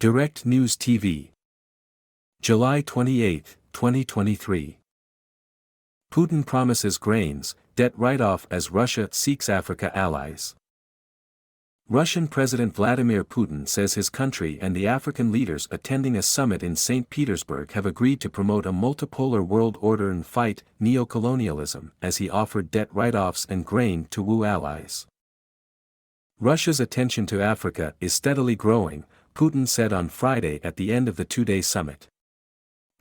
Direct News TV. July 28, 2023. Putin promises grains, debt write-off as Russia seeks Africa allies. Russian President Vladimir Putin says his country and the African leaders attending a summit in St. Petersburg have agreed to promote a multipolar world order and fight neocolonialism as he offered debt write-offs and grain to woo allies. Russia's attention to Africa is steadily growing, Putin said on Friday at the end of the two-day summit.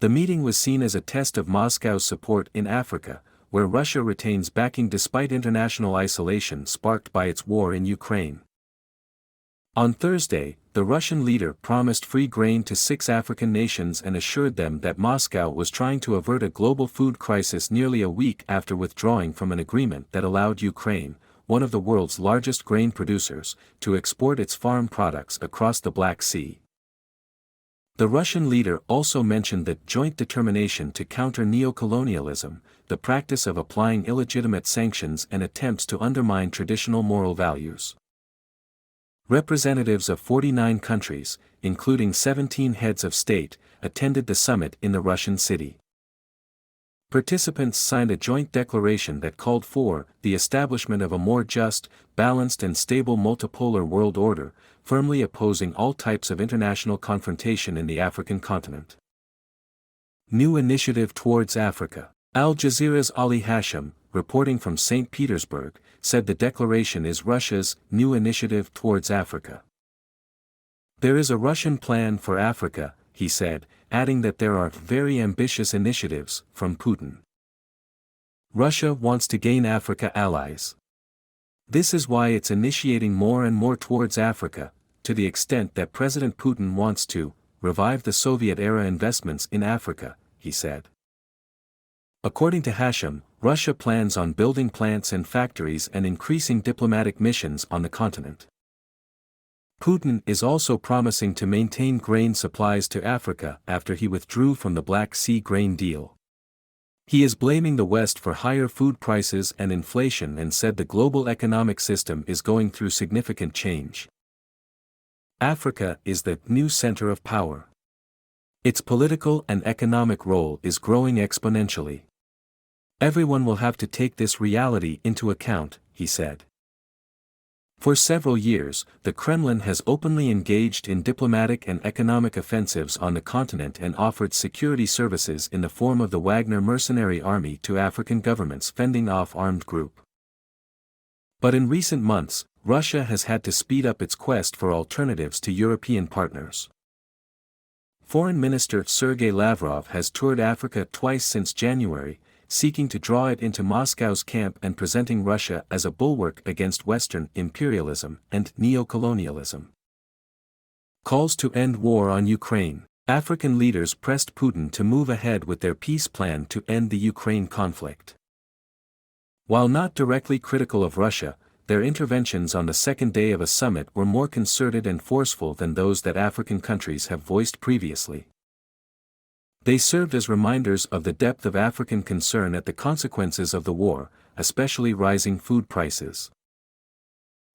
The meeting was seen as a test of Moscow's support in Africa, where Russia retains backing despite international isolation sparked by its war in Ukraine. On Thursday, the Russian leader promised free grain to 6 African nations and assured them that Moscow was trying to avert a global food crisis nearly a week after withdrawing from an agreement that allowed Ukraine, one of the world's largest grain producers, to export its farm products across the Black Sea. The Russian leader also mentioned that joint determination to counter neocolonialism, the practice of applying illegitimate sanctions and attempts to undermine traditional moral values. Representatives of 49 countries, including 17 heads of state, attended the summit in the Russian city. Participants signed a joint declaration that called for the establishment of a more just, balanced and stable multipolar world order, firmly opposing all types of international confrontation in the African continent. New initiative towards Africa. Al Jazeera's Ali Hashim, reporting from St. Petersburg, said the declaration is Russia's new initiative towards Africa. There is a Russian plan for Africa, he said, adding that there are very ambitious initiatives from Putin. Russia wants to gain Africa allies. This is why it's initiating more and more towards Africa, to the extent that President Putin wants to revive the Soviet-era investments in Africa, he said. According to Hashim, Russia plans on building plants and factories and increasing diplomatic missions on the continent. Putin is also promising to maintain grain supplies to Africa after he withdrew from the Black Sea grain deal. He is blaming the West for higher food prices and inflation and said the global economic system is going through significant change. Africa is the new center of power. Its political and economic role is growing exponentially. Everyone will have to take this reality into account, he said. For several years, the Kremlin has openly engaged in diplomatic and economic offensives on the continent and offered security services in the form of the Wagner mercenary army to African governments fending off armed group. But in recent months, Russia has had to speed up its quest for alternatives to European partners. Foreign Minister Sergei Lavrov has toured Africa twice since January, seeking to draw it into Moscow's camp and presenting Russia as a bulwark against Western imperialism and neocolonialism. Calls to end war on Ukraine. African leaders pressed Putin to move ahead with their peace plan to end the Ukraine conflict. While not directly critical of Russia, their interventions on the second day of a summit were more concerted and forceful than those that African countries have voiced previously. They served as reminders of the depth of African concern at the consequences of the war, especially rising food prices.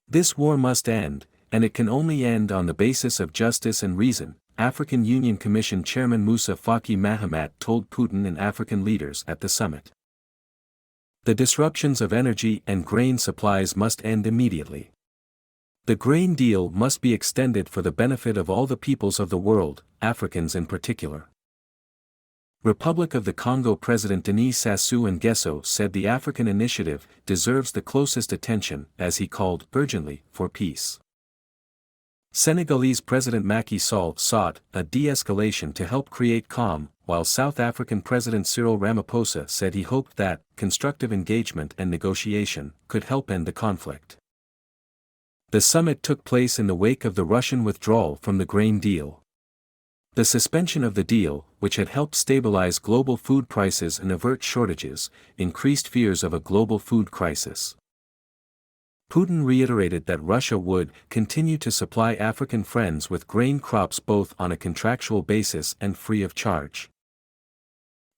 This war must end, and it can only end on the basis of justice and reason, African Union Commission Chairman Moussa Faki Mahamat told Putin and African leaders at the summit. The disruptions of energy and grain supplies must end immediately. The grain deal must be extended for the benefit of all the peoples of the world, Africans in particular. Republic of the Congo President Denis Sassou Nguesso said the African initiative deserves the closest attention, as he called urgently for peace. Senegalese President Macky Sall sought a de-escalation to help create calm, while South African President Cyril Ramaphosa said he hoped that constructive engagement and negotiation could help end the conflict. The summit took place in the wake of the Russian withdrawal from the grain deal. The suspension of the deal, which had helped stabilize global food prices and avert shortages, increased fears of a global food crisis. Putin reiterated that Russia would continue to supply African friends with grain crops both on a contractual basis and free of charge.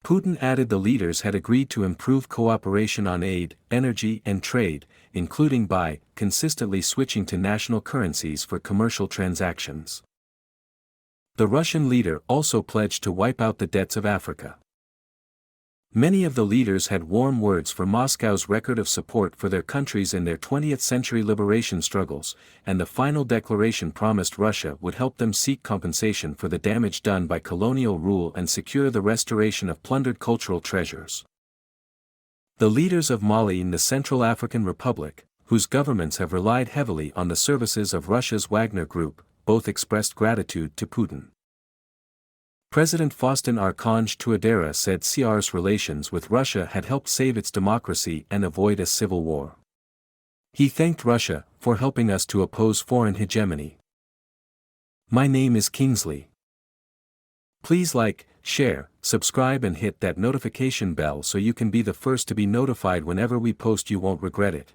Putin added the leaders had agreed to improve cooperation on aid, energy and trade, including by consistently switching to national currencies for commercial transactions. The Russian leader also pledged to wipe out the debts of Africa. Many of the leaders had warm words for Moscow's record of support for their countries in their 20th-century liberation struggles, and the final declaration promised Russia would help them seek compensation for the damage done by colonial rule and secure the restoration of plundered cultural treasures. The leaders of Mali and the Central African Republic, whose governments have relied heavily on the services of Russia's Wagner Group, both expressed gratitude to Putin. President Faustin Archange Touadéra said CR's relations with Russia had helped save its democracy and avoid a civil war. He thanked Russia for helping us to oppose foreign hegemony. My name is Kingsley. Please like, share, subscribe and hit that notification bell so you can be the first to be notified whenever we post. You won't regret it.